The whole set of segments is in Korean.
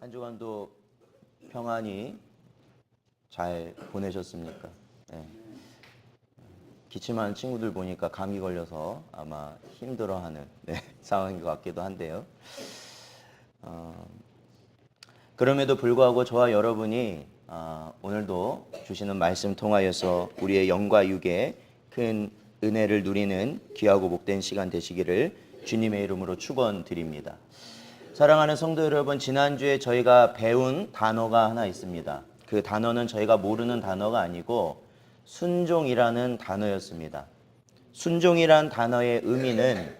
한 주간도 평안히 잘 보내셨습니까? 네. 기침하는 친구들 보니까 감기 걸려서 아마 힘들어하는 상황인 것 같기도 한데요. 그럼에도 불구하고 저와 여러분이 오늘도 주시는 말씀 통하여서 우리의 영과 육의 큰 은혜를 누리는 귀하고 복된 시간 되시기를 주님의 이름으로 축원드립니다. 사랑하는 성도 여러분, 지난주에 저희가 배운 단어가 하나 있습니다. 그 단어는 저희가 모르는 단어가 아니고 순종이라는 단어였습니다. 순종이라는 단어의 의미는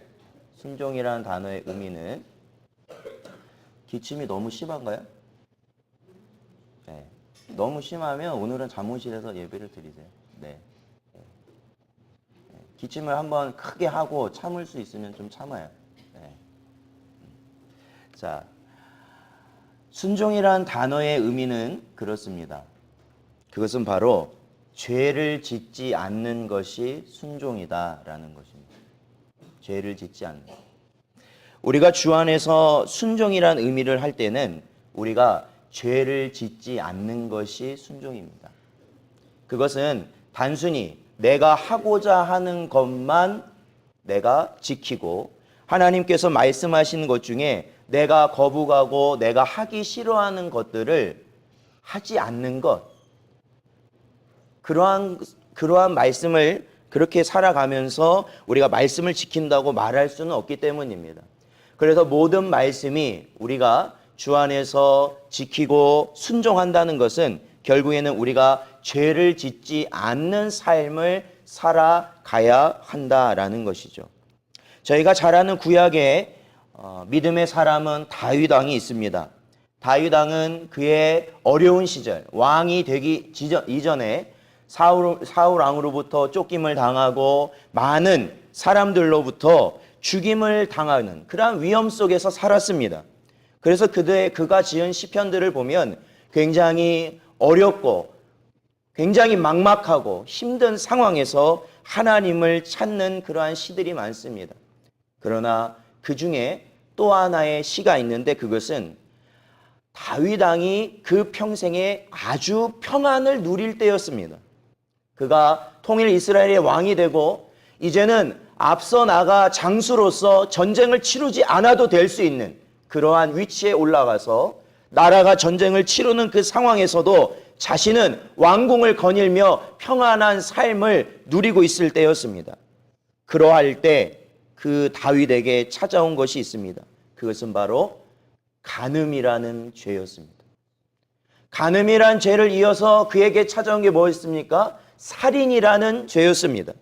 기침이 너무 심한가요? 네. 너무 심하면 오늘은 잠옷실에서 예배를 드리세요. 네. 기침을 한번 크게 하고 참을 수 있으면 좀 참아요. 네. 자, 순종이란 단어의 의미는 그렇습니다. 그것은 바로 죄를 짓지 않는 것이 순종이다라는 것입니다. 죄를 짓지 않는 것. 우리가 주 안에서 순종이란 의미를 할 때는 우리가 죄를 짓지 않는 것이 순종입니다. 그것은 단순히 내가 하고자 하는 것만 내가 지키고 하나님께서 말씀하시는 것 중에 내가 거부하고 내가 하기 싫어하는 것들을 하지 않는 것, 그러한 말씀을 그렇게 살아가면서 우리가 말씀을 지킨다고 말할 수는 없기 때문입니다. 그래서 모든 말씀이 우리가 주 안에서 지키고 순종한다는 것은 결국에는 우리가 죄를 짓지 않는 삶을 살아가야 한다라는 것이죠. 저희가 잘 아는 구약에 믿음의 사람은 다윗 왕이 있습니다. 다윗 왕은 그의 어려운 시절, 왕이 되기 이전에 사울 왕으로부터 쫓김을 당하고 많은 사람들로부터 죽임을 당하는 그러한 위험 속에서 살았습니다. 그래서 그가 지은 시편들을 보면 굉장히 어렵고 굉장히 막막하고 힘든 상황에서 하나님을 찾는 그러한 시들이 많습니다. 그러나 그 중에 또 하나의 시가 있는데 그것은 다윗 왕이 그 평생에 아주 평안을 누릴 때였습니다. 그가 통일 이스라엘의 왕이 되고 이제는 앞서 나가 장수로서 전쟁을 치르지 않아도 될 수 있는 그러한 위치에 올라가서 나라가 전쟁을 치르는 그 상황에서도 자신은 왕궁을 거닐며 평안한 삶을 누리고 있을 때였습니다. 그러할 때 그 다윗에게 찾아온 것이 있습니다. 그것은 바로 간음이라는 죄였습니다. 간음이란 죄를 이어서 그에게 찾아온 게 뭐였습니까? 살인이라는 죄였습니다.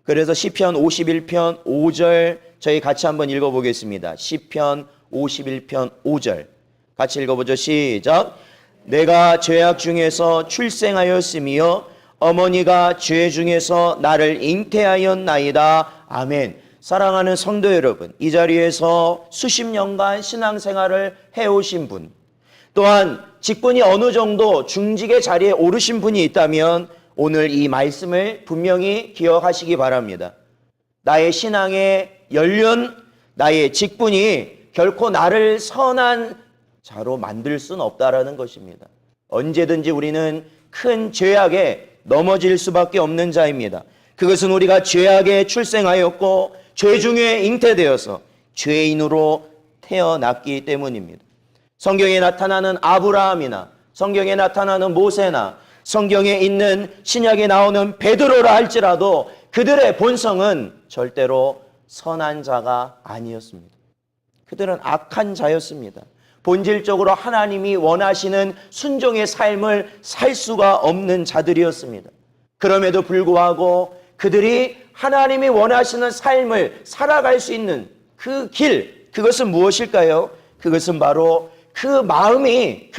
그래서 시편 51편 5절 저희 같이 한번 읽어보겠습니다. 시편 51편 5절 같이 읽어보죠. 시작. 내가 죄악 중에서 출생하였으며 어머니가 죄 중에서 나를 잉태하였나이다. 아멘. 사랑하는 성도 여러분, 이 자리에서 수십 년간 신앙생활을 해오신 분, 또한 직분이 어느 정도 중직의 자리에 오르신 분이 있다면 오늘 이 말씀을 분명히 기억하시기 바랍니다. 나의 신앙의 연륜, 나의 직분이 결코 나를 선한 자로 만들 수는 없다라는 것입니다. 언제든지 우리는 큰 죄악에 넘어질 수밖에 없는 자입니다. 그것은 우리가 죄악에 출생하였고 죄 중에 잉태되어서 죄인으로 태어났기 때문입니다. 성경에 나타나는 아브라함이나 성경에 나타나는 모세나 성경에 있는 신약에 나오는 베드로라 할지라도 그들의 본성은 절대로 선한 자가 아니었습니다. 그들은 악한 자였습니다. 본질적으로 하나님이 원하시는 순종의 삶을 살 수가 없는 자들이었습니다. 그럼에도 불구하고 그들이 하나님이 원하시는 삶을 살아갈 수 있는 그 길, 그것은 무엇일까요? 그것은 바로 그 마음이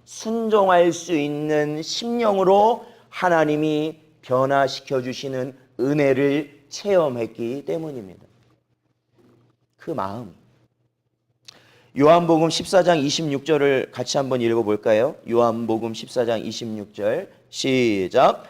순종할 수 있는 심령으로 하나님이 변화시켜 주시는 은혜를 체험했기 때문입니다. 그 마음. 요한복음 14장 26절을 같이 한번 읽어볼까요? 요한복음 14장 26절 시작.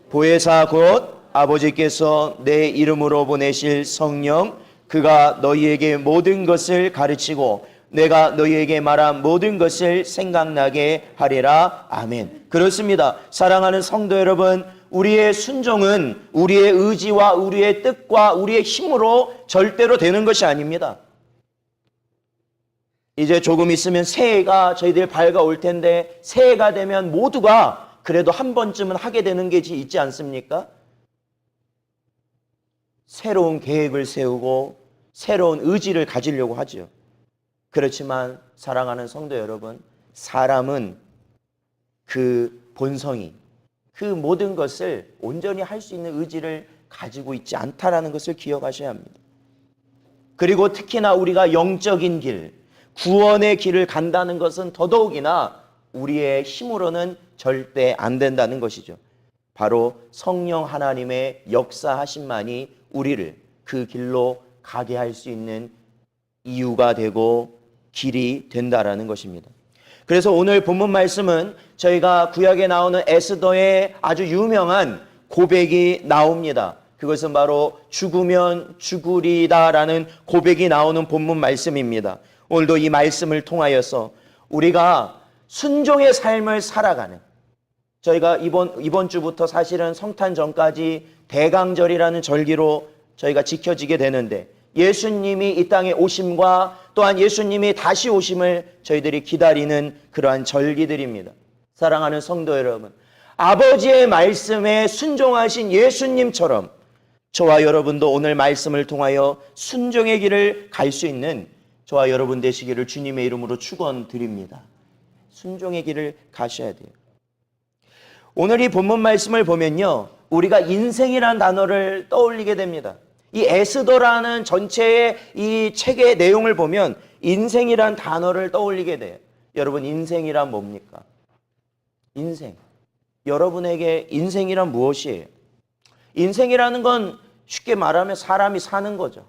보혜사 곧 아버지께서 내 이름으로 보내실 성령 그가 너희에게 모든 것을 가르치고 내가 너희에게 말한 모든 것을 생각나게 하리라. 아멘. 그렇습니다. 사랑하는 성도 여러분, 우리의 순종은 우리의 의지와 우리의 뜻과 우리의 힘으로 절대로 되는 것이 아닙니다. 이제 조금 있으면 새해가 저희들 밝아올 텐데, 새해가 되면 모두가 그래도 한 번쯤은 하게 되는 게 있지 않습니까? 새로운 계획을 세우고 새로운 의지를 가지려고 하죠. 그렇지만 사랑하는 성도 여러분, 사람은 그 본성이, 그 모든 것을 온전히 할 수 있는 의지를 가지고 있지 않다라는 것을 기억하셔야 합니다. 그리고 특히나 우리가 영적인 길, 구원의 길을 간다는 것은 더더욱이나 우리의 힘으로는 절대 안 된다는 것이죠. 바로 성령 하나님의 역사하심만이 우리를 그 길로 가게 할 수 있는 이유가 되고 길이 된다라는 것입니다. 그래서 오늘 본문 말씀은 저희가 구약에 나오는 에스더의 아주 유명한 고백이 나옵니다. 그것은 바로 죽으면 죽으리다라는 고백이 나오는 본문 말씀입니다. 오늘도 이 말씀을 통하여서 우리가 순종의 삶을 살아가는, 저희가 이번 주부터 사실은 성탄 전까지 대강절이라는 절기로 저희가 지켜지게 되는데, 예수님이 이 땅에 오심과 또한 예수님이 다시 오심을 저희들이 기다리는 그러한 절기들입니다. 사랑하는 성도 여러분, 아버지의 말씀에 순종하신 예수님처럼 저와 여러분도 오늘 말씀을 통하여 순종의 길을 갈 수 있는 저와 여러분 되시기를 주님의 이름으로 축원드립니다. 순종의 길을 가셔야 돼요. 오늘 이 본문 말씀을 보면요, 우리가 인생이란 단어를 떠올리게 됩니다. 이 에스더라는 전체의 이 책의 내용을 보면 인생이란 단어를 떠올리게 돼요. 여러분, 인생이란 뭡니까? 인생. 여러분에게 인생이란 무엇이에요? 인생이라는 건 쉽게 말하면 사람이 사는 거죠.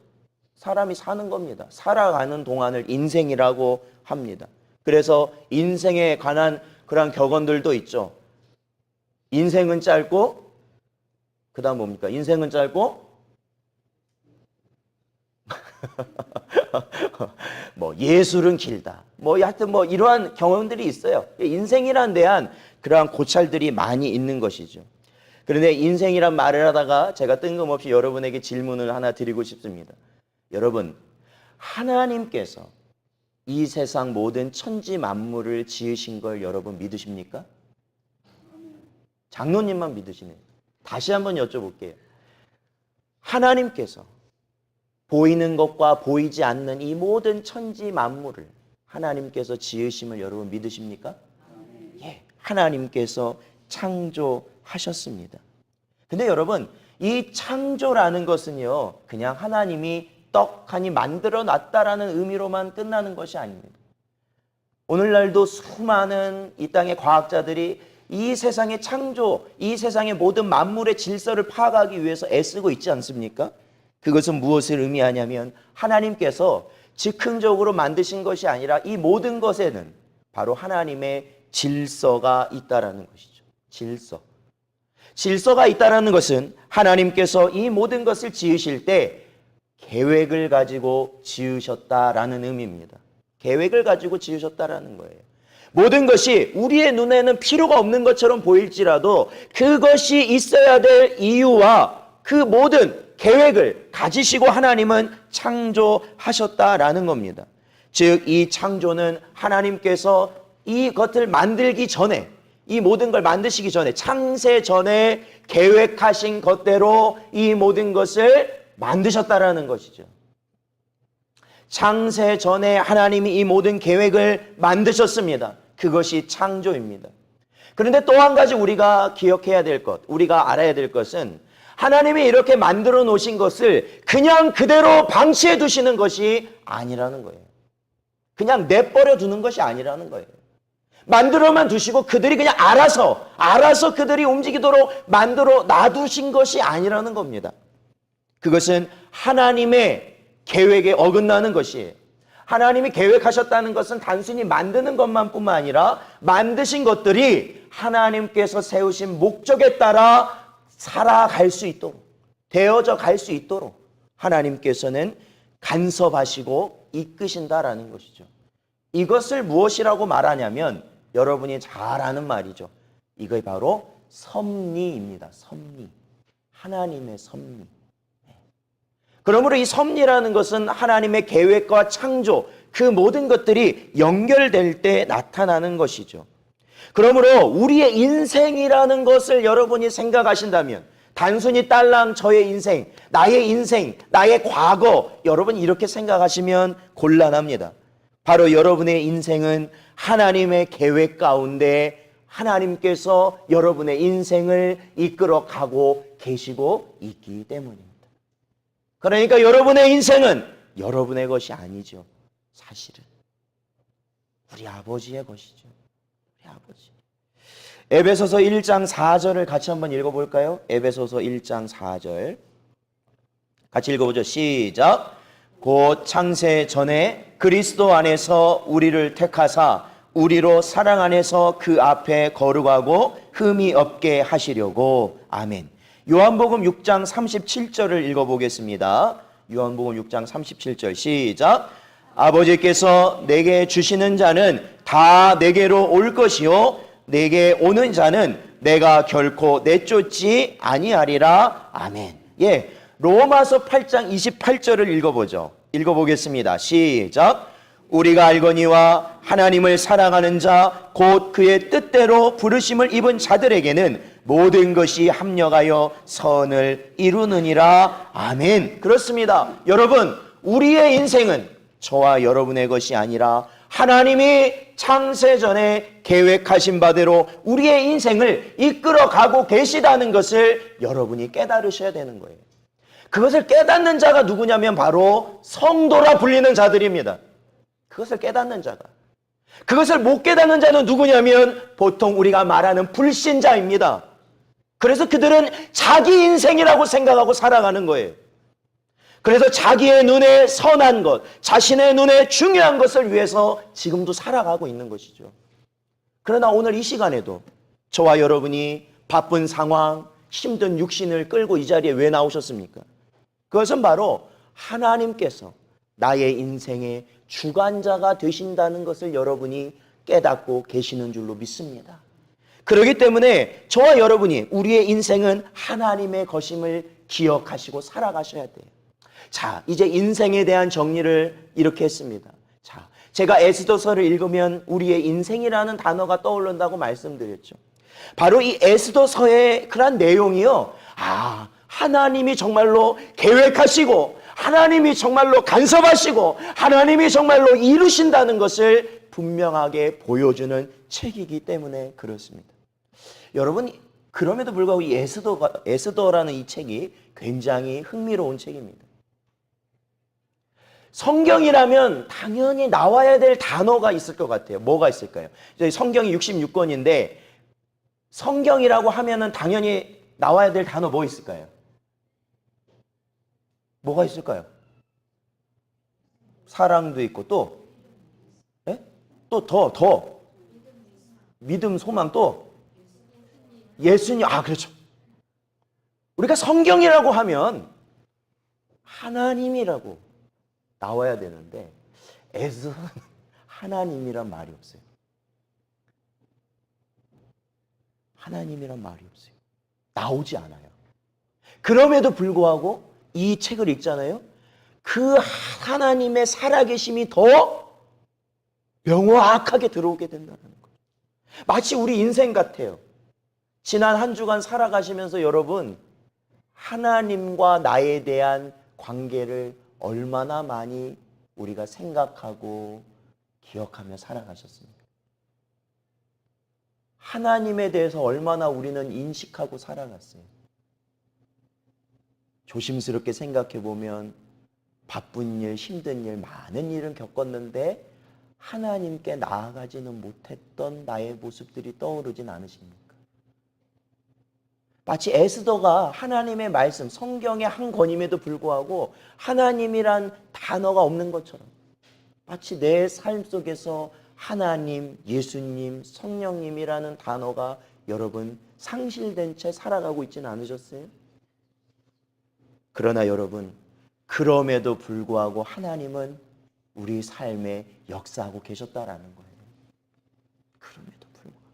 사람이 사는 겁니다. 살아가는 동안을 인생이라고 합니다. 그래서 인생에 관한 그런 격언들도 있죠. 인생은 짧고, 그 다음 뭡니까? 인생은 짧고 뭐 예술은 길다. 하여튼 이러한 경험들이 있어요. 인생이란 대한 그러한 고찰들이 많이 있는 것이죠. 그런데 인생이란 말을 하다가 제가 뜬금없이 여러분에게 질문을 하나 드리고 싶습니다. 여러분, 하나님께서 이 세상 모든 천지 만물을 지으신 걸 여러분 믿으십니까? 장로님만 믿으시네요. 다시 한번 여쭤볼게요. 하나님께서 보이는 것과 보이지 않는 이 모든 천지 만물을 하나님께서 지으심을 여러분 믿으십니까? 예, 하나님께서 창조하셨습니다. 근데 여러분, 이 창조라는 것은요, 그냥 하나님이 떡하니 만들어 놨다라는 의미로만 끝나는 것이 아닙니다. 오늘날도 수많은 이 땅의 과학자들이 이 세상의 창조, 이 세상의 모든 만물의 질서를 파악하기 위해서 애쓰고 있지 않습니까? 그것은 무엇을 의미하냐면 하나님께서 즉흥적으로 만드신 것이 아니라 이 모든 것에는 바로 하나님의 질서가 있다라는 것이죠. 질서가 있다라는 것은 하나님께서 이 모든 것을 지으실 때 계획을 가지고 지으셨다라는 의미입니다. 계획을 가지고 지으셨다라는 거예요. 모든 것이 우리의 눈에는 필요가 없는 것처럼 보일지라도 그것이 있어야 될 이유와 그 모든 계획을 가지시고 하나님은 창조하셨다라는 겁니다. 즉, 이 창조는 하나님께서 이것을 만들기 전에, 이 모든 걸 만드시기 전에, 창세 전에 계획하신 것대로 이 모든 것을 만드셨다라는 것이죠. 창세 전에 하나님이 이 모든 계획을 만드셨습니다. 그것이 창조입니다. 그런데 또 한 가지 우리가 기억해야 될 것, 우리가 알아야 될 것은 하나님이 이렇게 만들어 놓으신 것을 그냥 그대로 방치해 두시는 것이 아니라는 거예요. 그냥 내버려 두는 것이 아니라는 거예요. 만들어만 두시고 그들이 그냥 알아서 그들이 움직이도록 만들어 놔두신 것이 아니라는 겁니다. 그것은 하나님의 계획에 어긋나는 것이에요. 하나님이 계획하셨다는 것은 단순히 만드는 것만 뿐만 아니라 만드신 것들이 하나님께서 세우신 목적에 따라 살아갈 수 있도록, 되어져 갈 수 있도록 하나님께서는 간섭하시고 이끄신다라는 것이죠. 이것을 무엇이라고 말하냐면 여러분이 잘 아는 말이죠. 이게 바로 섭리입니다. 섭리. 하나님의 섭리. 그러므로 이 섭리라는 것은 하나님의 계획과 창조, 그 모든 것들이 연결될 때 나타나는 것이죠. 그러므로 우리의 인생이라는 것을 여러분이 생각하신다면 단순히 딸랑 저의 인생, 나의 과거, 여러분 이렇게 생각하시면 곤란합니다. 바로 여러분의 인생은 하나님의 계획 가운데 하나님께서 여러분의 인생을 이끌어가고 계시고 있기 때문입니다. 그러니까 여러분의 인생은 여러분의 것이 아니죠. 사실은 우리 아버지의 것이죠. 우리 아버지. 에베소서 1장 4절을 같이 한번 읽어볼까요? 에베소서 1장 4절 같이 읽어보죠. 시작. 곧 창세 전에 그리스도 안에서 우리를 택하사 우리로 사랑 안에서 그 앞에 거룩하고 흠이 없게 하시려고. 아멘. 요한복음 6장 37절을 읽어보겠습니다. 요한복음 6장 37절 시작. 아버지께서 내게 주시는 자는 다 내게로 올 것이요 내게 오는 자는 내가 결코 내쫓지 아니하리라. 아멘. 예, 로마서 8장 28절을 읽어보죠. 읽어보겠습니다. 시작. 우리가 알거니와 하나님을 사랑하는 자 곧 그의 뜻대로 부르심을 입은 자들에게는 모든 것이 합력하여 선을 이루느니라. 아멘. 그렇습니다. 여러분, 우리의 인생은 저와 여러분의 것이 아니라 하나님이 창세전에 계획하신 바대로 우리의 인생을 이끌어가고 계시다는 것을 여러분이 깨달으셔야 되는 거예요. 그것을 깨닫는 자가 누구냐면 바로 성도라 불리는 자들입니다. 그것을 깨닫는 자가. 그것을 못 깨닫는 자는 누구냐면 보통 우리가 말하는 불신자입니다. 그래서 그들은 자기 인생이라고 생각하고 살아가는 거예요. 그래서 자기의 눈에 선한 것, 자신의 눈에 중요한 것을 위해서 지금도 살아가고 있는 것이죠. 그러나 오늘 이 시간에도 저와 여러분이 바쁜 상황, 힘든 육신을 끌고 이 자리에 왜 나오셨습니까? 그것은 바로 하나님께서 나의 인생의 주관자가 되신다는 것을 여러분이 깨닫고 계시는 줄로 믿습니다. 그렇기 때문에 저와 여러분이 우리의 인생은 하나님의 것임을 기억하시고 살아가셔야 돼요. 자, 이제 인생에 대한 정리를 이렇게 했습니다. 자, 제가 에스더서를 읽으면 우리의 인생이라는 단어가 떠오른다고 말씀드렸죠. 바로 이 에스더서의 그런 내용이요. 하나님이 정말로 계획하시고 하나님이 정말로 간섭하시고 하나님이 정말로 이루신다는 것을 분명하게 보여주는 책이기 때문에 그렇습니다. 여러분, 그럼에도 불구하고 이 에스더라는 이 책이 굉장히 흥미로운 책입니다. 성경이라면 당연히 나와야 될 단어가 있을 것 같아요. 뭐가 있을까요? 성경이 66권인데 성경이라고 하면은 당연히 나와야 될 단어 뭐 있을까요? 뭐가 있을까요? 사랑도 있고 또, 네? 또 더 믿음, 소망, 또 예수님. 그렇죠. 우리가 성경이라고 하면 하나님이라고 나와야 되는데 에스더는 하나님이란 말이 없어요. 하나님이란 말이 없어요. 나오지 않아요. 그럼에도 불구하고 이 책을 읽잖아요. 그 하나님의 살아계심이 더 명확하게 들어오게 된다는 거예요. 마치 우리 인생 같아요. 지난 한 주간 살아가시면서 여러분, 하나님과 나에 대한 관계를 얼마나 많이 우리가 생각하고 기억하며 살아가셨습니까? 하나님에 대해서 얼마나 우리는 인식하고 살아갔어요? 조심스럽게 생각해 보면 바쁜 일, 힘든 일, 많은 일은 겪었는데 하나님께 나아가지는 못했던 나의 모습들이 떠오르진 않으십니까? 마치 에스더가 하나님의 말씀, 성경의 한 권임에도 불구하고 하나님이란 단어가 없는 것처럼 마치 내 삶 속에서 하나님, 예수님, 성령님이라는 단어가 여러분 상실된 채 살아가고 있지는 않으셨어요? 그러나 여러분, 그럼에도 불구하고 하나님은 우리 삶에 역사하고 계셨다라는 거예요. 그럼에도 불구하고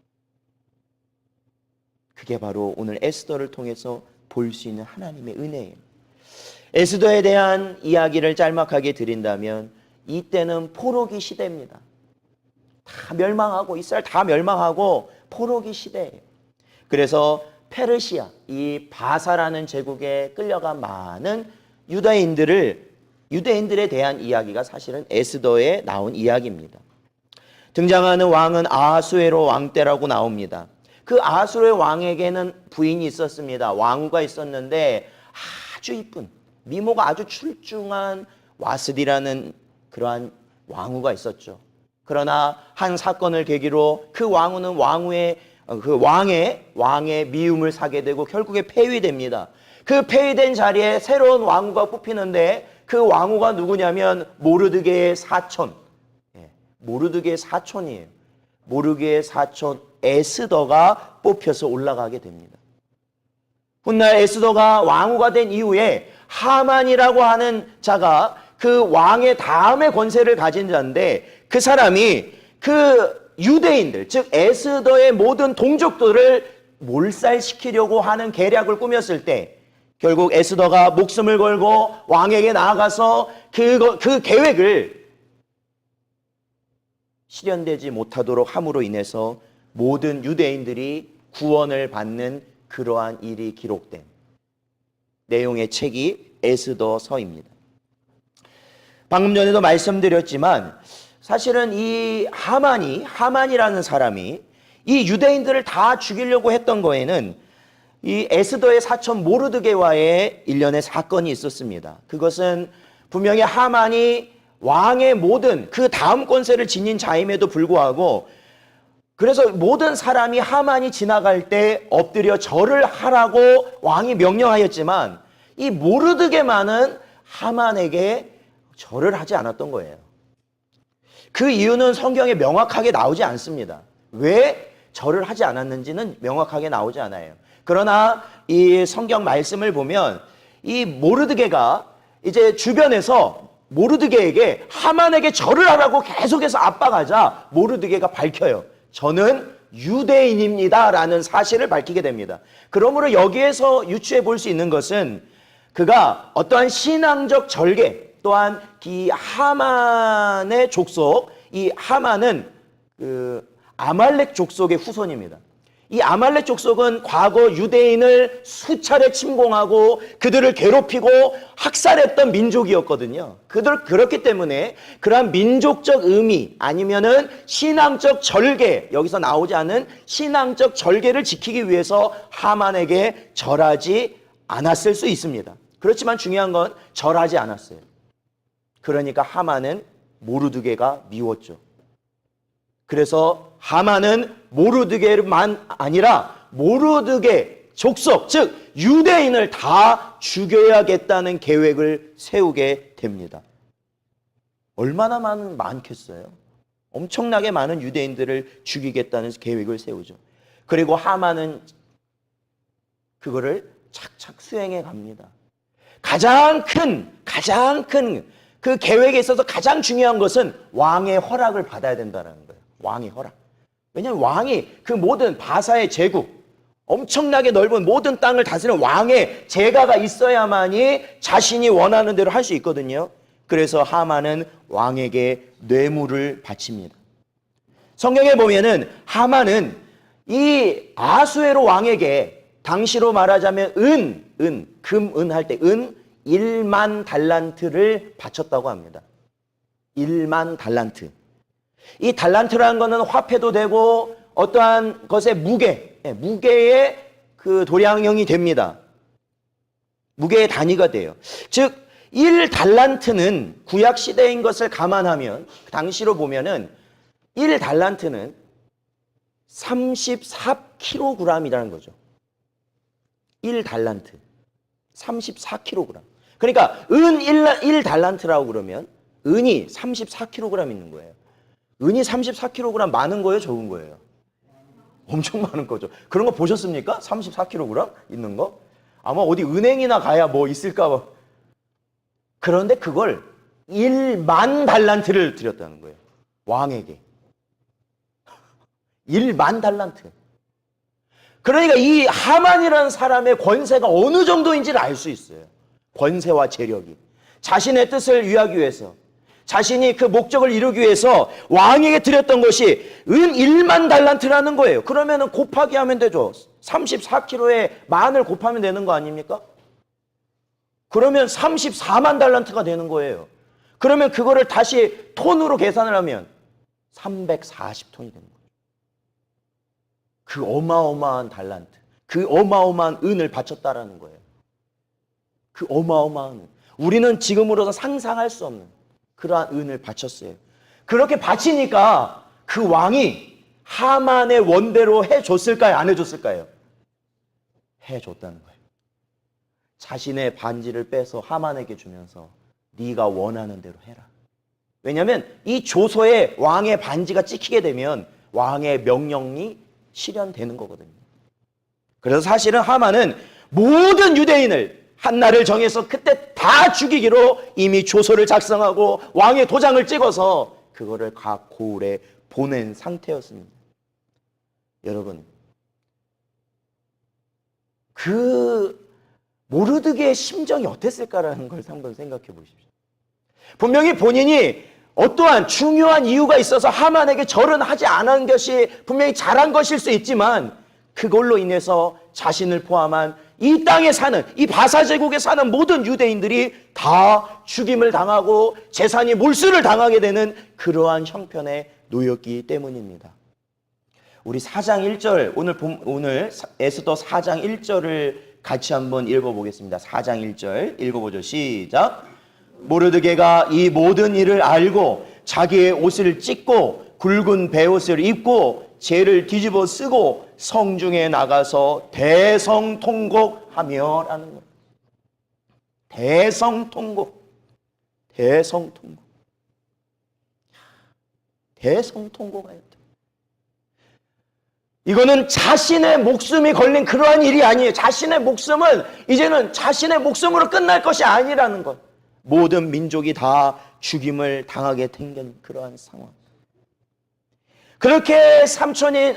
그게 바로 오늘 에스더를 통해서 볼 수 있는 하나님의 은혜예요. 에스더에 대한 이야기를 짤막하게 드린다면 이때는 포로기 시대입니다. 다 멸망하고 이스라엘 다 멸망하고 포로기 시대예요. 그래서 페르시아, 이 바사라는 제국에 끌려간 많은 유대인들에 대한 이야기가 사실은 에스더에 나온 이야기입니다. 등장하는 왕은 아하수에로 왕 때라고 나옵니다. 그 아하수에로 왕에게는 부인이 있었습니다. 왕후가 있었는데 아주 이쁜, 미모가 아주 출중한 와스디라는 그러한 왕후가 있었죠. 그러나 한 사건을 계기로 그 왕후는 왕의 미움을 사게 되고 결국에 폐위됩니다. 그 폐위된 자리에 새로운 왕후가 뽑히는데 그 왕후가 누구냐면 모르드게의 사촌, 모르드게의 사촌이에요. 모르드게의 사촌 에스더가 뽑혀서 올라가게 됩니다. 훗날 에스더가 왕후가 된 이후에 하만이라고 하는 자가 그 왕의 다음의 권세를 가진 자인데 그 사람이 그 유대인들, 즉 에스더의 모든 동족들을 몰살시키려고 하는 계략을 꾸몄을 때 결국 에스더가 목숨을 걸고 왕에게 나아가서 그 계획을 실현되지 못하도록 함으로 인해서 모든 유대인들이 구원을 받는 그러한 일이 기록된 내용의 책이 에스더서입니다. 방금 전에도 말씀드렸지만 사실은 이 하만이라는 사람이 이 유대인들을 다 죽이려고 했던 거에는 이 에스더의 사촌 모르드게와의 일련의 사건이 있었습니다. 그것은 분명히 하만이 왕의 모든 그 다음 권세를 지닌 자임에도 불구하고 그래서 모든 사람이 하만이 지나갈 때 엎드려 절을 하라고 왕이 명령하였지만 이 모르드게만은 하만에게 절을 하지 않았던 거예요. 그 이유는 성경에 명확하게 나오지 않습니다. 왜 절을 하지 않았는지는 명확하게 나오지 않아요. 그러나 이 성경 말씀을 보면 이 모르드게가 이제 주변에서 모르드게에게 하만에게 절을 하라고 계속해서 압박하자 모르드게가 밝혀요. 저는 유대인입니다 라는 사실을 밝히게 됩니다. 그러므로 여기에서 유추해 볼 수 있는 것은 그가 어떠한 신앙적 절개 또한 이 하만의 족속, 이 하만은 그 아말렉 족속의 후손입니다. 이 아말렉 족속은 과거 유대인을 수차례 침공하고 그들을 괴롭히고 학살했던 민족이었거든요. 그렇기 때문에 그러한 민족적 의미 아니면은 신앙적 절개, 여기서 나오지 않은 신앙적 절개를 지키기 위해서 하만에게 절하지 않았을 수 있습니다. 그렇지만 중요한 건 절하지 않았어요. 그러니까 하만은 모르드게가 미웠죠. 그래서 하만은 모르드게만 아니라 모르드게 족속, 즉 유대인을 다 죽여야겠다는 계획을 세우게 됩니다. 얼마나 많겠어요? 엄청나게 많은 유대인들을 죽이겠다는 계획을 세우죠. 그리고 하만은 그거를 착착 수행해 갑니다. 가장 큰 그 계획에 있어서 가장 중요한 것은 왕의 허락을 받아야 된다는 거예요. 왕의 허락. 왜냐하면 왕이 그 모든 바사의 제국, 엄청나게 넓은 모든 땅을 다스리는 왕의 제가가 있어야만이 자신이 원하는 대로 할 수 있거든요. 그래서 하만은 왕에게 뇌물을 바칩니다. 성경에 보면은 하만은 이 아수에로 왕에게 당시로 말하자면 금 할 때 1만 달란트를 바쳤다고 합니다. 1만 달란트. 이 달란트라는 것은 화폐도 되고 어떠한 것의 무게의 그 도량형이 됩니다. 무게의 단위가 돼요. 즉 1달란트는 구약 시대인 것을 감안하면 당시로 보면은 1달란트는 34kg이라는 거죠. 1달란트 34kg. 그러니까 은 1달란트라고 그러면 은이 34kg 있는 거예요. 은이 34kg 많은 거예요, 적은 거예요? 엄청 많은 거죠. 그런 거 보셨습니까? 34kg 있는 거? 아마 어디 은행이나 가야 뭐 있을까 봐. 그런데 그걸 1만 달란트를 드렸다는 거예요. 왕에게. 1만 달란트. 그러니까 이 하만이라는 사람의 권세가 어느 정도인지를 알 수 있어요. 권세와 재력이. 자신의 뜻을 위하기 위해서, 자신이 그 목적을 이루기 위해서 왕에게 드렸던 것이 은 1만 달란트라는 거예요. 그러면은 곱하기 하면 되죠. 34kg에 만을 곱하면 되는 거 아닙니까? 그러면 34만 달란트가 되는 거예요. 그러면 그거를 다시 톤으로 계산을 하면 340톤이 되는 거예요. 그 어마어마한 달란트, 그 어마어마한 은을 바쳤다라는 거예요. 그 어마어마한 은. 우리는 지금으로서 상상할 수 없는 그러한 은을 바쳤어요. 그렇게 바치니까 그 왕이 하만의 원대로 해줬을까요? 안 해줬을까요? 해줬다는 거예요. 자신의 반지를 빼서 하만에게 주면서 네가 원하는 대로 해라. 왜냐하면 이 조서에 왕의 반지가 찍히게 되면 왕의 명령이 실현되는 거거든요. 그래서 사실은 하만은 모든 유대인을 한 날을 정해서 그때 다 죽이기로 이미 조서를 작성하고 왕의 도장을 찍어서 그거를 각 고을에 보낸 상태였습니다. 여러분, 그 모르드게의 심정이 어땠을까라는 걸 한번 생각해 보십시오. 분명히 본인이 어떠한 중요한 이유가 있어서 하만에게 절은 하지 않은 것이 분명히 잘한 것일 수 있지만 그걸로 인해서 자신을 포함한 이 땅에 사는, 이 바사 제국에 사는 모든 유대인들이 다 죽임을 당하고 재산이 몰수를 당하게 되는 그러한 형편에 놓였기 때문입니다. 우리 4장 1절, 오늘 에스더 4장 1절을 같이 한번 읽어보겠습니다. 4장 1절 읽어보죠. 시작. 모르드게가 이 모든 일을 알고 자기의 옷을 찢고 굵은 베옷을 입고 재를 뒤집어 쓰고 성중에 나가서 대성통곡하며 라는 거예요. 대성통곡. 대성통곡하였다. 이거는 자신의 목숨이 걸린 그러한 일이 아니에요. 자신의 목숨은 이제는 자신의 목숨으로 끝날 것이 아니라는 것. 모든 민족이 다 죽임을 당하게 된 그러한 상황. 그렇게 사촌인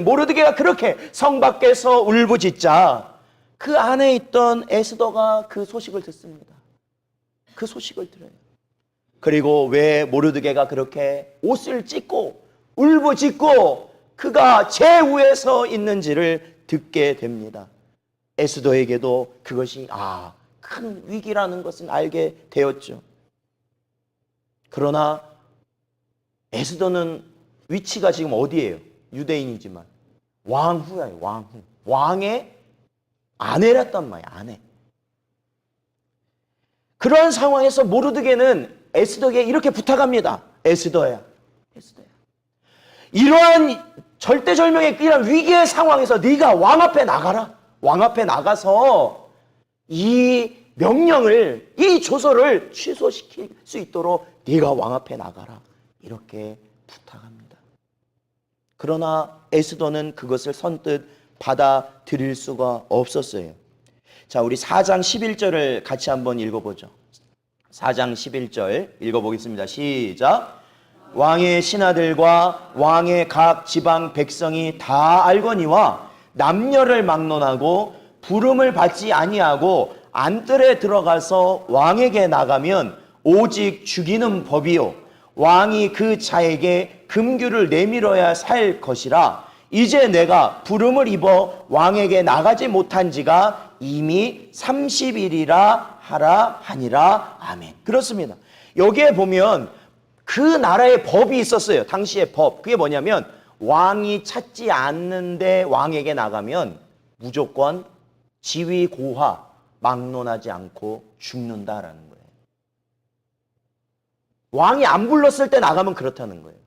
모르드게가 그렇게 성 밖에서 울부짖자 그 안에 있던 에스더가 그 소식을 듣습니다. 그 소식을 들어요. 그리고 왜 모르드게가 그렇게 옷을 찢고 울부짖고 그가 제위에 있는지를 듣게 됩니다. 에스더에게도 그것이 큰 위기라는 것을 알게 되었죠. 그러나 에스더는 위치가 지금 어디예요? 유대인이지만 왕후예요. 왕후. 왕의 아내랬단 말이에요. 아내. 그런 상황에서 모르드게는 에스더에게 이렇게 부탁합니다. 에스더야. 이러한 절대절명의 이런 위기의 상황에서 네가 왕 앞에 나가라. 왕 앞에 나가서 이 명령을, 이 조서를 취소시킬 수 있도록 네가 왕 앞에 나가라. 이렇게 부탁합니다. 그러나 에스더는 그것을 선뜻 받아들일 수가 없었어요. 자, 우리 4장 11절을 같이 한번 읽어보죠. 4장 11절 읽어보겠습니다. 시작. 왕의 신하들과 왕의 각 지방 백성이 다 알거니와 남녀를 막론하고 부름을 받지 아니하고 안뜰에 들어가서 왕에게 나가면 오직 죽이는 법이요 왕이 그 자에게 금규를 내밀어야 살 것이라. 이제 내가 부름을 입어 왕에게 나가지 못한 지가 이미 30일이라 하라 하니라. 아멘. 그렇습니다. 여기에 보면 그 나라의 법이 있었어요. 당시의 법. 그게 뭐냐면 왕이 찾지 않는데 왕에게 나가면 무조건 지위 고하, 막론하지 않고 죽는다라는 거예요. 왕이 안 불렀을 때 나가면 그렇다는 거예요.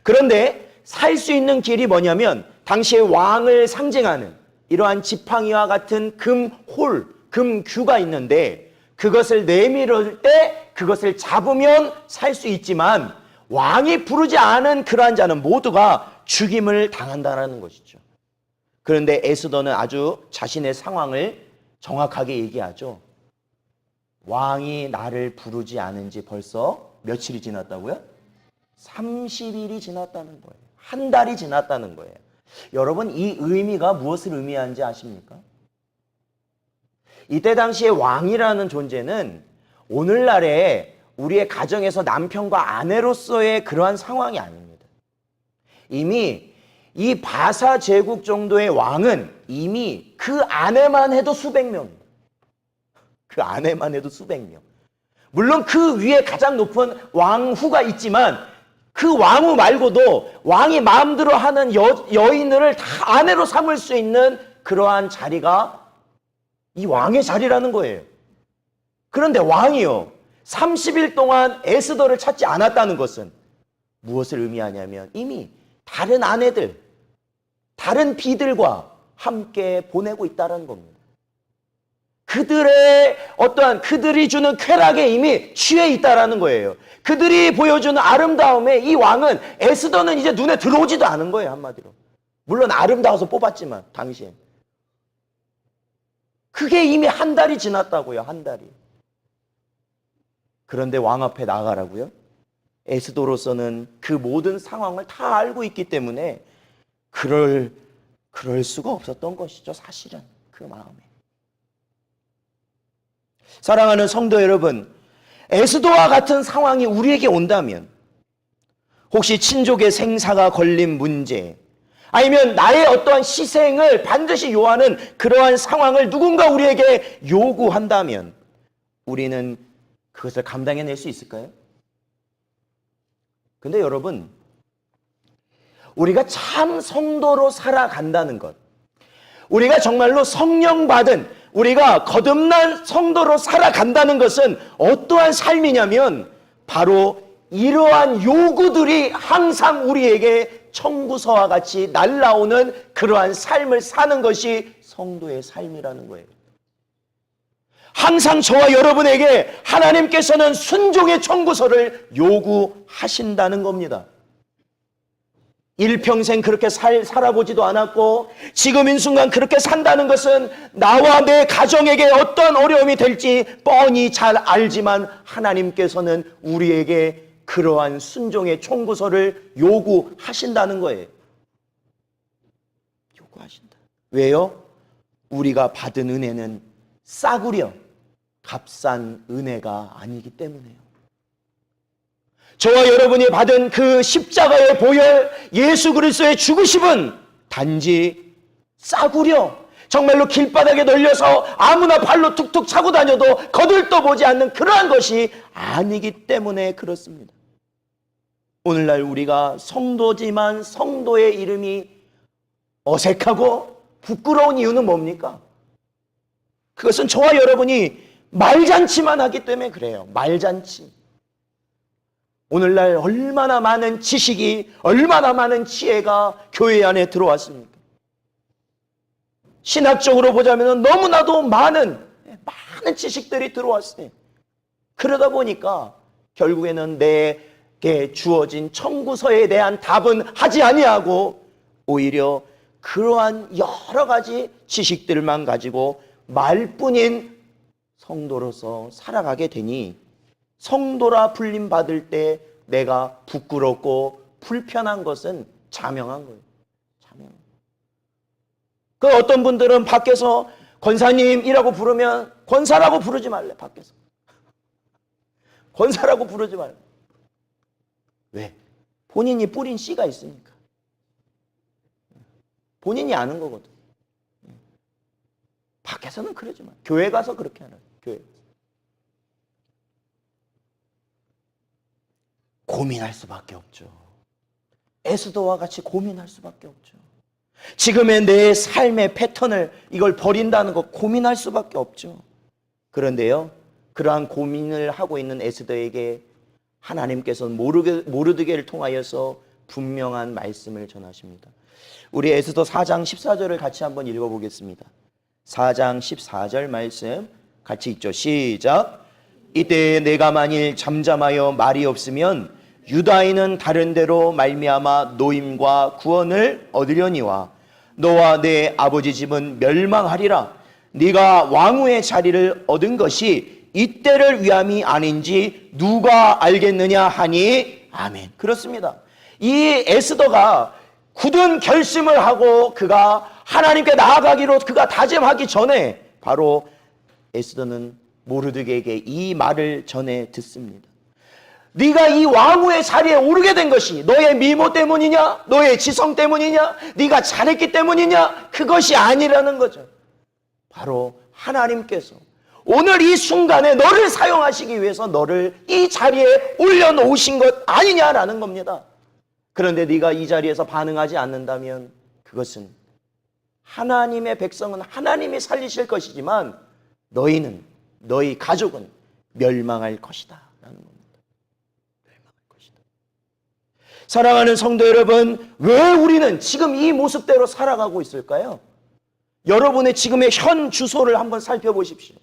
그런데 살 수 있는 길이 뭐냐면 당시의 왕을 상징하는 이러한 지팡이와 같은 금홀, 금규가 있는데 그것을 내밀을 때 그것을 잡으면 살 수 있지만 왕이 부르지 않은 그러한 자는 모두가 죽임을 당한다는 것이죠. 그런데 에스더는 아주 자신의 상황을 정확하게 얘기하죠. 왕이 나를 부르지 않은 지 벌써 며칠이 지났다고요? 30일이 지났다는 거예요. 한 달이 지났다는 거예요. 여러분, 이 의미가 무엇을 의미하는지 아십니까? 이때 당시에 왕이라는 존재는 오늘날의 우리의 가정에서 남편과 아내로서의 그러한 상황이 아닙니다. 이미 이 바사 제국 정도의 왕은 이미 그 아내만 해도 수백 명입니다. 그 아내만 해도 수백 명. 물론 그 위에 가장 높은 왕후가 있지만 그 왕후 말고도 왕이 마음대로 하는 여인들을 다 아내로 삼을 수 있는 그러한 자리가 이 왕의 자리라는 거예요. 그런데 왕이요, 30일 동안 에스더를 찾지 않았다는 것은 무엇을 의미하냐면 이미 다른 아내들, 다른 비들과 함께 보내고 있다는 겁니다. 그들의 어떠한 그들이 주는 쾌락에 이미 취해 있다라는 거예요. 그들이 보여주는 아름다움에 이 왕은 에스더는 이제 눈에 들어오지도 않은 거예요, 한마디로. 물론 아름다워서 뽑았지만 당시엔. 그게 이미 한 달이 지났다고요, 한 달이. 그런데 왕 앞에 나가라고요? 에스더로서는 그 모든 상황을 다 알고 있기 때문에 그럴 수가 없었던 것이죠, 사실은 그 마음에. 사랑하는 성도 여러분, 에스더와 같은 상황이 우리에게 온다면, 혹시 친족의 생사가 걸린 문제, 아니면 나의 어떠한 희생을 반드시 요하는 그러한 상황을 누군가 우리에게 요구한다면 우리는 그것을 감당해낼 수 있을까요? 근데 여러분, 우리가 참 성도로 살아간다는 것, 우리가 정말로 성령 받은, 우리가 거듭난 성도로 살아간다는 것은 어떠한 삶이냐면 바로 이러한 요구들이 항상 우리에게 청구서와 같이 날라오는 그러한 삶을 사는 것이 성도의 삶이라는 거예요. 항상 저와 여러분에게 하나님께서는 순종의 청구서를 요구하신다는 겁니다. 일평생 그렇게 살아보지도 않았고 지금 이 순간 그렇게 산다는 것은 나와 내 가정에게 어떤 어려움이 될지 뻔히 잘 알지만 하나님께서는 우리에게 그러한 순종의 청구서를 요구하신다는 거예요. 요구하신다. 왜요? 우리가 받은 은혜는 싸구려 값싼 은혜가 아니기 때문에요. 저와 여러분이 받은 그 십자가의 보혈, 예수 그리스도의 죽으심은 단지 싸구려, 정말로 길바닥에 널려서 아무나 발로 툭툭 차고 다녀도 거들떠보지 않는 그러한 것이 아니기 때문에 그렇습니다. 오늘날 우리가 성도지만 성도의 이름이 어색하고 부끄러운 이유는 뭡니까? 그것은 저와 여러분이 말잔치만 하기 때문에 그래요. 말잔치. 오늘날 얼마나 많은 지식이, 얼마나 많은 지혜가 교회 안에 들어왔습니까? 신학적으로 보자면 너무나도 많은 지식들이 들어왔어요. 그러다 보니까 결국에는 내게 주어진 청구서에 대한 답은 하지 아니하고 오히려 그러한 여러 가지 지식들만 가지고 말뿐인 성도로서 살아가게 되니 성도라 불림 받을 때 내가 부끄럽고 불편한 것은 자명한 거예요. 자명. 그 어떤 분들은 밖에서 권사님이라고 부르면 권사라고 부르지 말래, 밖에서. 권사라고 부르지 말래. 왜? 본인이 뿌린 씨가 있으니까. 본인이 아는 거거든. 밖에서는 그러지 마. 교회 가서 그렇게 하는 교회. 고민할 수밖에 없죠. 에스더와 같이 고민할 수밖에 없죠. 지금의 내 삶의 패턴을 이걸 버린다는 거 고민할 수밖에 없죠. 그런데요, 그러한 고민을 하고 있는 에스더에게 하나님께서는 모르드게를 통하여서 분명한 말씀을 전하십니다. 우리 에스더 4장 14절을 같이 한번 읽어보겠습니다. 4장 14절 말씀 같이 읽죠. 시작. 이때 내가 만일 잠잠하여 말이 없으면 유다인은 다른 데로 말미암아 노임과 구원을 얻으려니와 너와 내 아버지 집은 멸망하리라. 네가 왕후의 자리를 얻은 것이 이때를 위함이 아닌지 누가 알겠느냐 하니 아멘. 그렇습니다. 이 에스더가 굳은 결심을 하고 그가 하나님께 나아가기로 그가 다짐하기 전에 바로 에스더는 모르드게에게 이 말을 전해 듣습니다. 네가 이 왕후의 자리에 오르게 된 것이 너의 미모 때문이냐? 너의 지성 때문이냐? 네가 잘했기 때문이냐? 그것이 아니라는 거죠. 바로 하나님께서 오늘 이 순간에 너를 사용하시기 위해서 너를 이 자리에 올려놓으신 것 아니냐라는 겁니다. 그런데 네가 이 자리에서 반응하지 않는다면 그것은 하나님의 백성은 하나님이 살리실 것이지만 너희는, 너희 가족은 멸망할 것이다 라는 겁니다. 멸망할 것이다. 사랑하는 성도 여러분, 왜 우리는 지금 이 모습대로 살아가고 있을까요? 여러분의 지금의 현 주소를 한번 살펴보십시오.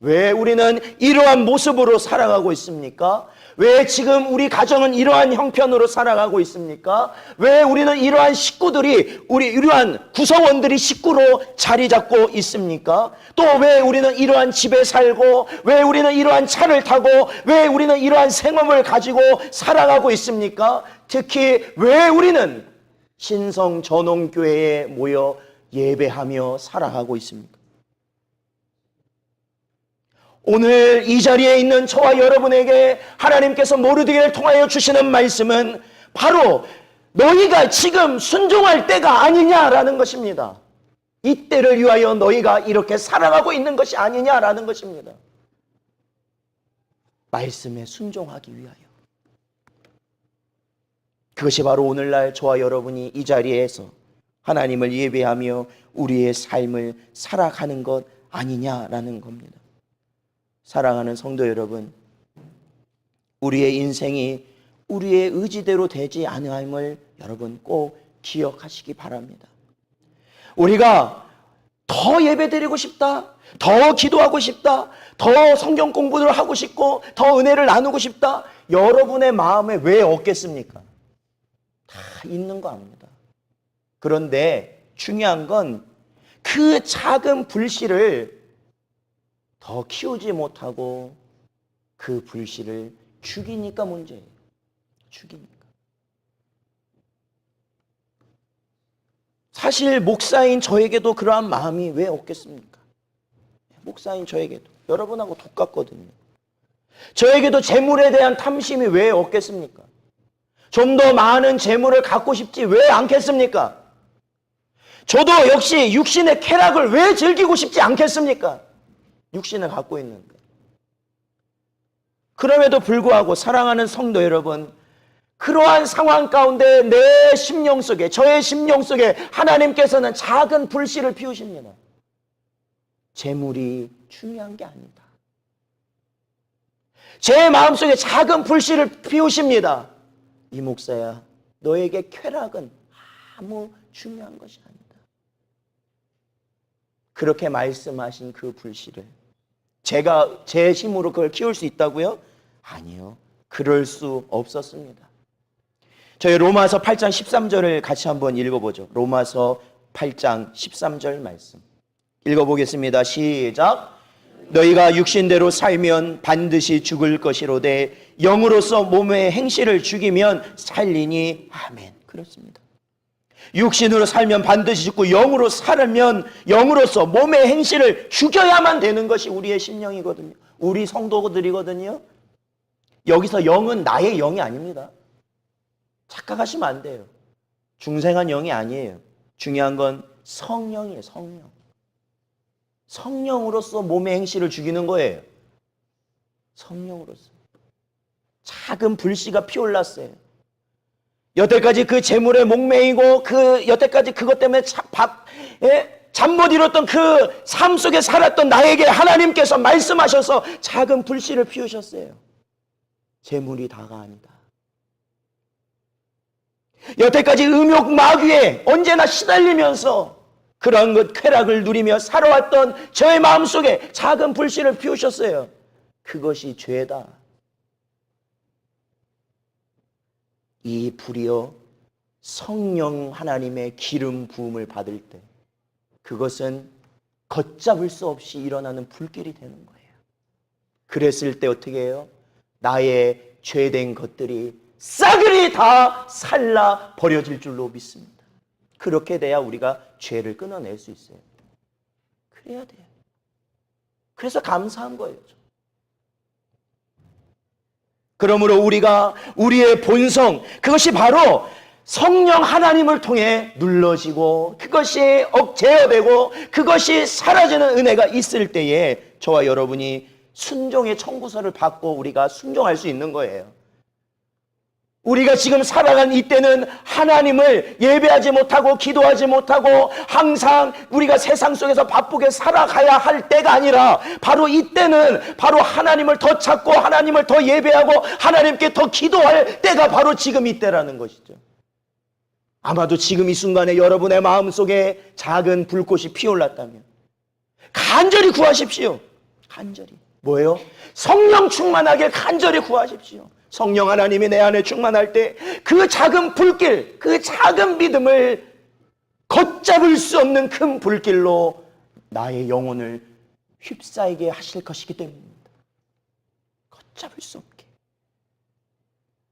왜 우리는 이러한 모습으로 살아가고 있습니까? 왜 지금 우리 가정은 이러한 형편으로 살아가고 있습니까? 왜 우리는 이러한 식구들이, 이러한 구성원들이 식구로 자리 잡고 있습니까? 또 왜 우리는 이러한 집에 살고, 왜 우리는 이러한 차를 타고, 왜 우리는 이러한 생업을 가지고 살아가고 있습니까? 특히 왜 우리는 신성 전홍교회에 모여 예배하며 살아가고 있습니까? 오늘 이 자리에 있는 저와 여러분에게 하나님께서 모르드게를 통하여 주시는 말씀은 바로 너희가 지금 순종할 때가 아니냐라는 것입니다. 이때를 위하여 너희가 이렇게 살아가고 있는 것이 아니냐라는 것입니다. 말씀에 순종하기 위하여. 그것이 바로 오늘날 저와 여러분이 이 자리에서 하나님을 예배하며 우리의 삶을 살아가는 것 아니냐라는 겁니다. 사랑하는 성도 여러분, 우리의 인생이 우리의 의지대로 되지 않음을 여러분 꼭 기억하시기 바랍니다. 우리가 더 예배드리고 싶다, 더 기도하고 싶다, 더 성경 공부를 하고 싶고 더 은혜를 나누고 싶다, 여러분의 마음에 왜 없겠습니까? 다 있는 거 압니다. 그런데 중요한 건 그 작은 불씨를 더 키우지 못하고 그 불씨를 죽이니까 문제예요. 죽이니까. 사실 목사인 저에게도 그러한 마음이 왜 없겠습니까? 목사인 저에게도 여러분하고 똑같거든요. 저에게도 재물에 대한 탐심이 왜 없겠습니까? 좀 더 많은 재물을 갖고 싶지 왜 않겠습니까? 저도 역시 육신의 쾌락을 왜 즐기고 싶지 않겠습니까? 육신을 갖고 있는데. 그럼에도 불구하고 사랑하는 성도 여러분, 그러한 상황 가운데 내 심령 속에, 저의 심령 속에 하나님께서는 작은 불씨를 피우십니다. 재물이 중요한 게 아니다. 제 마음속에 작은 불씨를 피우십니다. 이 목사야, 너에게 쾌락은 아무 중요한 것이 아니다. 그렇게 말씀하신 그 불씨를 제가 제 힘으로 그걸 키울 수 있다고요? 아니요. 그럴 수 없었습니다. 저희 로마서 8장 13절을 같이 한번 읽어보죠. 로마서 8장 13절 말씀 읽어보겠습니다. 시작. 너희가 육신대로 살면 반드시 죽을 것이로되 영으로서 몸의 행실을 죽이면 살리니. 아멘. 그렇습니다. 육신으로 살면 반드시 죽고 영으로 살면 영으로서 몸의 행실을 죽여야만 되는 것이 우리의 심령이거든요. 우리 성도들이거든요. 여기서 영은 나의 영이 아닙니다. 착각하시면 안 돼요. 중생한 영이 아니에요. 중요한 건 성령이에요. 성령. 성령으로서 몸의 행실을 죽이는 거예요. 성령으로서. 작은 불씨가 피어올랐어요. 여태까지 그 재물에 목매이고 여태까지 그것 때문에 잠 못 이뤘던 그 삶 속에 살았던 나에게 하나님께서 말씀하셔서 작은 불씨를 피우셨어요. 재물이 다가 아니다. 여태까지 음욕 마귀에 언제나 시달리면서 그런 것 쾌락을 누리며 살아왔던 저의 마음속에 작은 불씨를 피우셨어요. 그것이 죄다. 이 불이요, 성령 하나님의 기름 부음을 받을 때 그것은 걷잡을 수 없이 일어나는 불길이 되는 거예요. 그랬을 때 어떻게 해요? 나의 죄된 것들이 싸그리 다 살라 버려질 줄로 믿습니다. 그렇게 돼야 우리가 죄를 끊어낼 수 있어요. 그래야 돼요. 그래서 감사한 거예요. 그러므로 우리가 우리의 본성, 그것이 바로 성령 하나님을 통해 눌러지고 그것이 제어되고 그것이 사라지는 은혜가 있을 때에 저와 여러분이 순종의 청구서를 받고 우리가 순종할 수 있는 거예요. 우리가 지금 살아간 이때는 하나님을 예배하지 못하고 기도하지 못하고 항상 우리가 세상 속에서 바쁘게 살아가야 할 때가 아니라 바로 이때는 바로 하나님을 더 찾고 하나님을 더 예배하고 하나님께 더 기도할 때가 바로 지금 이때라는 것이죠. 아마도 지금 이 순간에 여러분의 마음속에 작은 불꽃이 피어올랐다면 간절히 구하십시오. 간절히. 뭐예요? 성령 충만하길 간절히 구하십시오. 성령 하나님이 내 안에 충만할 때 그 작은 불길, 그 작은 믿음을 걷잡을 수 없는 큰 불길로 나의 영혼을 휩싸이게 하실 것이기 때문입니다. 걷잡을 수 없게.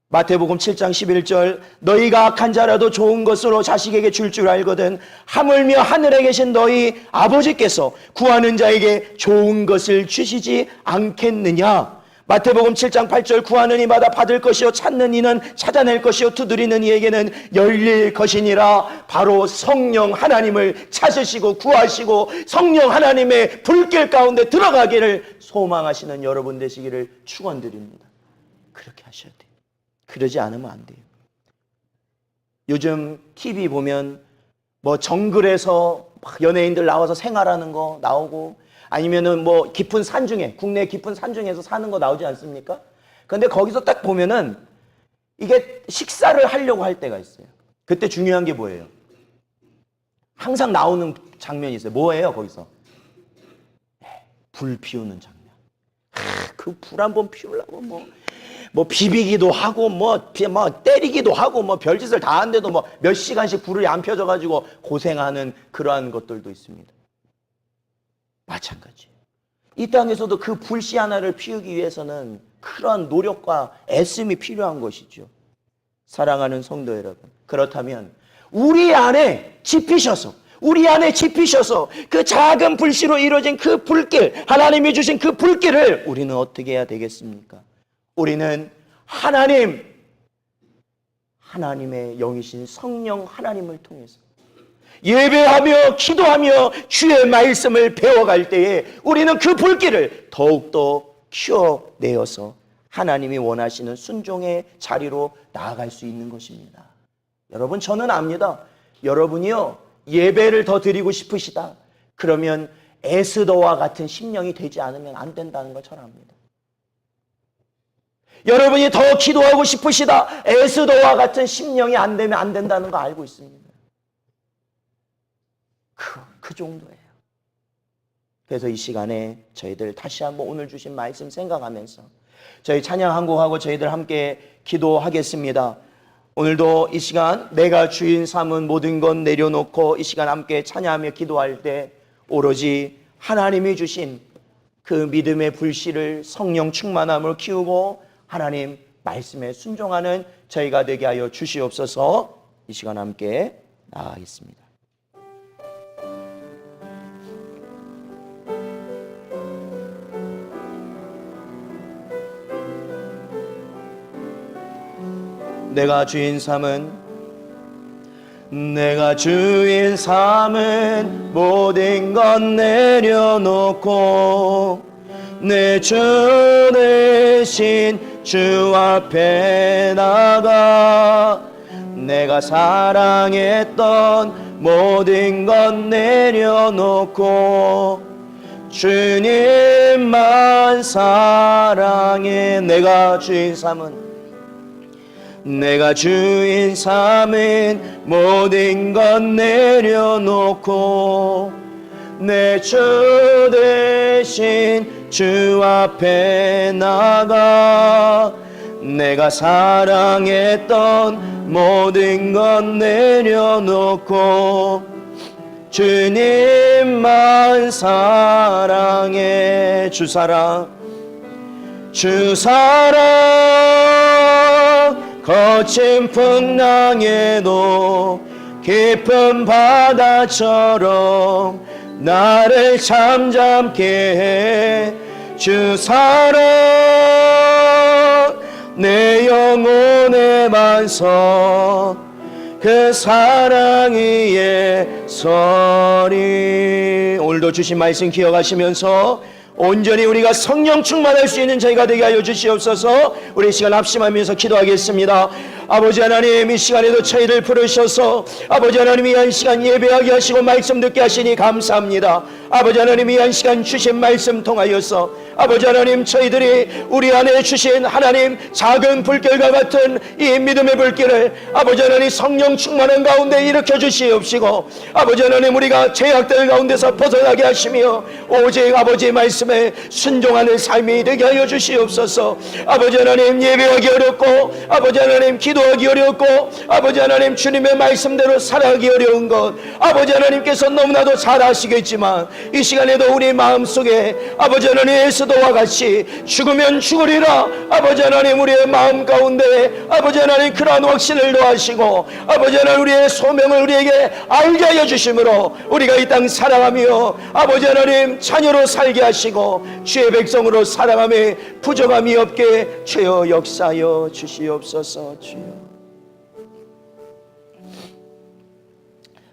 마태복음 7장 11절 너희가 악한 자라도 좋은 것으로 자식에게 줄 줄 알거든 하물며 하늘에 계신 너희 아버지께서 구하는 자에게 좋은 것을 주시지 않겠느냐. 마태복음 7장 8절 구하는 이마다 받을 것이요 찾는 이는 찾아낼 것이요 두드리는 이에게는 열릴 것이니라. 바로 성령 하나님을 찾으시고 구하시고 성령 하나님의 불길 가운데 들어가기를 소망하시는 여러분 되시기를 축원드립니다. 그렇게 하셔야 돼요. 그러지 않으면 안 돼요. 요즘 TV 보면 뭐 정글에서 막 연예인들 나와서 생활하는 거 나오고 아니면은 뭐 깊은 산중에 국내 깊은 산중에서 사는 거 나오지 않습니까? 그런데 거기서 딱 보면은 이게 식사를 하려고 할 때가 있어요. 그때 중요한 게 뭐예요? 항상 나오는 장면이 있어요. 뭐예요 거기서? 불 피우는 장면. 그 불 한번 피우려고 뭐 비비기도 하고 뭐 때리기도 하고 뭐 별짓을 다 하는데도 뭐 몇 시간씩 불이 안 펴져 가지고 고생하는 그러한 것들도 있습니다. 마찬가지예요. 이 땅에서도 그 불씨 하나를 피우기 위해서는 그런 노력과 애씀이 필요한 것이죠. 사랑하는 성도 여러분, 그렇다면 우리 안에 지피셔서 그 작은 불씨로 이루어진 그 불길, 하나님이 주신 그 불길을 우리는 어떻게 해야 되겠습니까? 우리는 하나님의 영이신 성령 하나님을 통해서 예배하며 기도하며 주의 말씀을 배워갈 때에 우리는 그 불길을 더욱더 키워내어서 하나님이 원하시는 순종의 자리로 나아갈 수 있는 것입니다. 여러분, 저는 압니다. 여러분이요, 예배를 더 드리고 싶으시다. 그러면 에스더와 같은 심령이 되지 않으면 안 된다는 걸 잘 압니다. 여러분이 더 기도하고 싶으시다. 에스더와 같은 심령이 안 되면 안 된다는 거 알고 있습니다. 그 정도예요. 그래서 이 시간에 저희들 다시 한번 오늘 주신 말씀 생각하면서 저희 찬양 한 곡하고 저희들 함께 기도하겠습니다. 오늘도 이 시간 내가 주인 삼은 모든 것 내려놓고 이 시간 함께 찬양하며 기도할 때 오로지 하나님이 주신 그 믿음의 불씨를 성령 충만함을 키우고 하나님 말씀에 순종하는 저희가 되게 하여 주시옵소서. 이 시간 함께 나아가겠습니다. 내가 주인 삼은 모든 것 내려놓고 내 주 대신 주 앞에 나가 내가 사랑했던 모든 것 내려놓고 주님만 사랑해. 내가 주인 삼은 모든 것 내려놓고 내 주 대신 주 앞에 나가 내가 사랑했던 모든 것 내려놓고 주님만 사랑해. 주 사랑 거친 풍랑에도 깊은 바다처럼 나를 잠잠케 해. 주 사랑 내 영혼의 반석 그 사랑 위에 서리. 오늘도 주신 말씀 기억하시면서 온전히 우리가 성령 충만할 수 있는 저희가 되게 하여 주시옵소서. 우리 시간 합심하면서 기도하겠습니다. 아버지 하나님, 이 시간에도 저희를 부르셔서 아버지 하나님 이 한 시간 예배하게 하시고 말씀 듣게 하시니 감사합니다. 아버지 하나님 이 한 시간 주신 말씀 통하여서 아버지 하나님 저희들이 우리 안에 주신 하나님 작은 불결과 같은 이 믿음의 불길을 아버지 하나님 성령 충만한 가운데 일으켜 주시옵시고 아버지 하나님 우리가 죄악들 가운데서 벗어나게 하시며 오직 아버지의 말씀에 순종하는 삶이 되게 하여 주시옵소서. 아버지 하나님 예배하기 어렵고 아버지 하나님 기도하기 어렵고 아버지 하나님 주님의 말씀대로 살아가기 어려운 것 아버지 하나님께서 너무나도 잘 아시겠지만 이 시간에도 우리 마음속에 아버지 하나님의 에스더와 같이 죽으면 죽으리라 아버지 하나님 우리의 마음 가운데 아버지 하나님 그러한 확신을 더하시고 아버지 하나님 우리의 소명을 우리에게 알게 하여 주심으로 우리가 이 땅 살아가며 아버지 하나님 자녀로 살게 하시고 주의 백성으로 살아가며 부족함이 없게 주여 역사하여 주시옵소서. 주여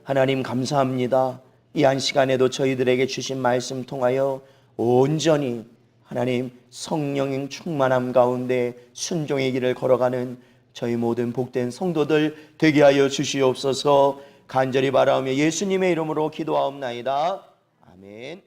하나님 감사합니다. 이 한 시간에도 저희들에게 주신 말씀 통하여 온전히 하나님 성령의 충만함 가운데 순종의 길을 걸어가는 저희 모든 복된 성도들 되게 하여 주시옵소서. 간절히 바라오며 예수님의 이름으로 기도하옵나이다. 아멘.